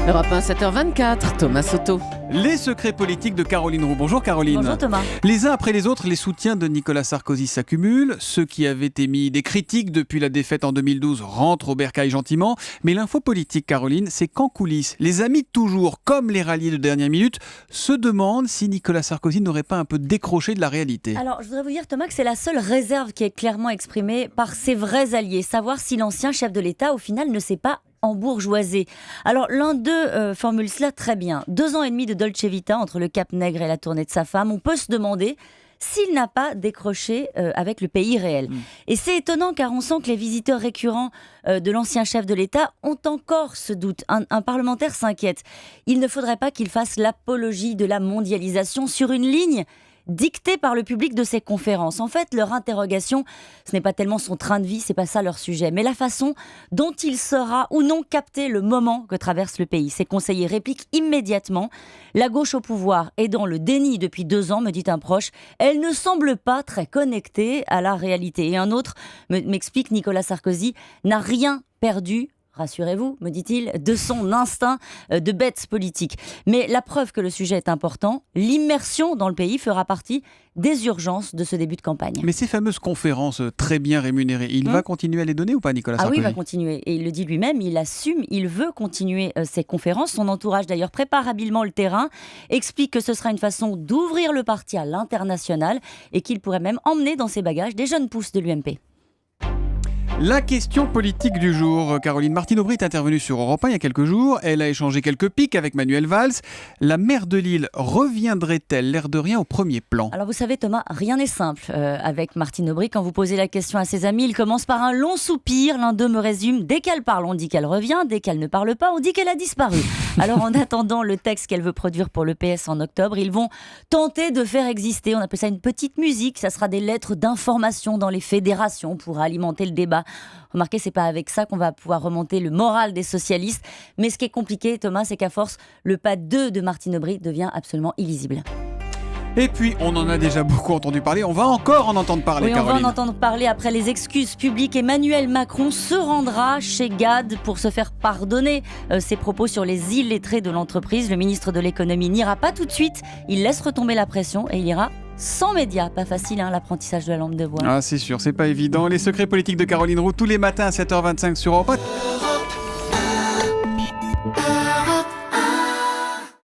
Europe 1, 7h24, Thomas Soto. Les secrets politiques de Caroline Roux. Bonjour Caroline. Bonjour Thomas. Les uns après les autres, les soutiens de Nicolas Sarkozy s'accumulent. Ceux qui avaient émis des critiques depuis la défaite en 2012 rentrent au bercail gentiment. Mais l'info politique, Caroline, c'est qu'en coulisses, les amis de toujours, comme les ralliés de dernière minute, se demandent si Nicolas Sarkozy n'aurait pas un peu décroché de la réalité. Alors, je voudrais vous dire, Thomas, que c'est la seule réserve qui est clairement exprimée par ses vrais alliés. Savoir si l'ancien chef de l'État, au final, ne s'est pas embourgeoisé. Alors, l'un d'eux formule cela très bien. 2 ans et demi de Dolce Vita entre le Cap Nègre et la tournée de sa femme. On peut se demander s'il n'a pas décroché avec le pays réel. Et c'est étonnant car on sent que les visiteurs récurrents de l'ancien chef de l'État ont encore ce doute. Un parlementaire s'inquiète. Il ne faudrait pas qu'il fasse l'apologie de la mondialisation sur une ligne dictée par le public de ses conférences. En fait, leur interrogation, ce n'est pas tellement son train de vie, c'est pas ça leur sujet, mais la façon dont il saura ou non capter le moment que traverse le pays. Ses conseillers répliquent immédiatement. La gauche au pouvoir est dans le déni depuis 2 ans, me dit un proche. Elle ne semble pas très connectée à la réalité. Et un autre m'explique, Nicolas Sarkozy n'a rien perdu. Rassurez-vous, me dit-il, de son instinct de bête politique. Mais la preuve que le sujet est important, l'immersion dans le pays fera partie des urgences de ce début de campagne. Mais ces fameuses conférences très bien rémunérées, il va continuer à les donner ou pas, Nicolas Sarkozy ? Ah oui, il va continuer. Et il le dit lui-même, il assume, il veut continuer ces conférences. Son entourage d'ailleurs prépare habilement le terrain, explique que ce sera une façon d'ouvrir le parti à l'international et qu'il pourrait même emmener dans ses bagages des jeunes pousses de l'UMP. La question politique du jour. Caroline Martine Aubry est intervenue sur Europe 1 il y a quelques jours. Elle a échangé quelques piques avec Manuel Valls. La maire de Lille reviendrait-elle, l'air de rien, au premier plan ? Alors vous savez Thomas, rien n'est simple avec Martine Aubry. Quand vous posez la question à ses amis, il commence par un long soupir. L'un d'eux me résume, dès qu'elle parle, on dit qu'elle revient. Dès qu'elle ne parle pas, on dit qu'elle a disparu. Alors en attendant le texte qu'elle veut produire pour le PS en octobre, ils vont tenter de faire exister, on appelle ça une petite musique. Ça sera des lettres d'information dans les fédérations pour alimenter le débat. Remarquez, c'est pas avec ça qu'on va pouvoir remonter le moral des socialistes. Mais ce qui est compliqué, Thomas, c'est qu'à force, le pas 2 de Martine Aubry devient absolument illisible. Et puis, on en a déjà beaucoup entendu parler. On va encore en entendre parler, oui, Caroline. On va en entendre parler après les excuses publiques. Emmanuel Macron se rendra chez GAD pour se faire pardonner ses propos sur les illettrés de l'entreprise. Le ministre de l'économie n'ira pas tout de suite. Il laisse retomber la pression et il ira sans médias. Pas facile, l'apprentissage de la lampe de bois. Ah, c'est sûr, c'est pas évident. Les secrets politiques de Caroline Roux, tous les matins à 7h25 sur Europe 1.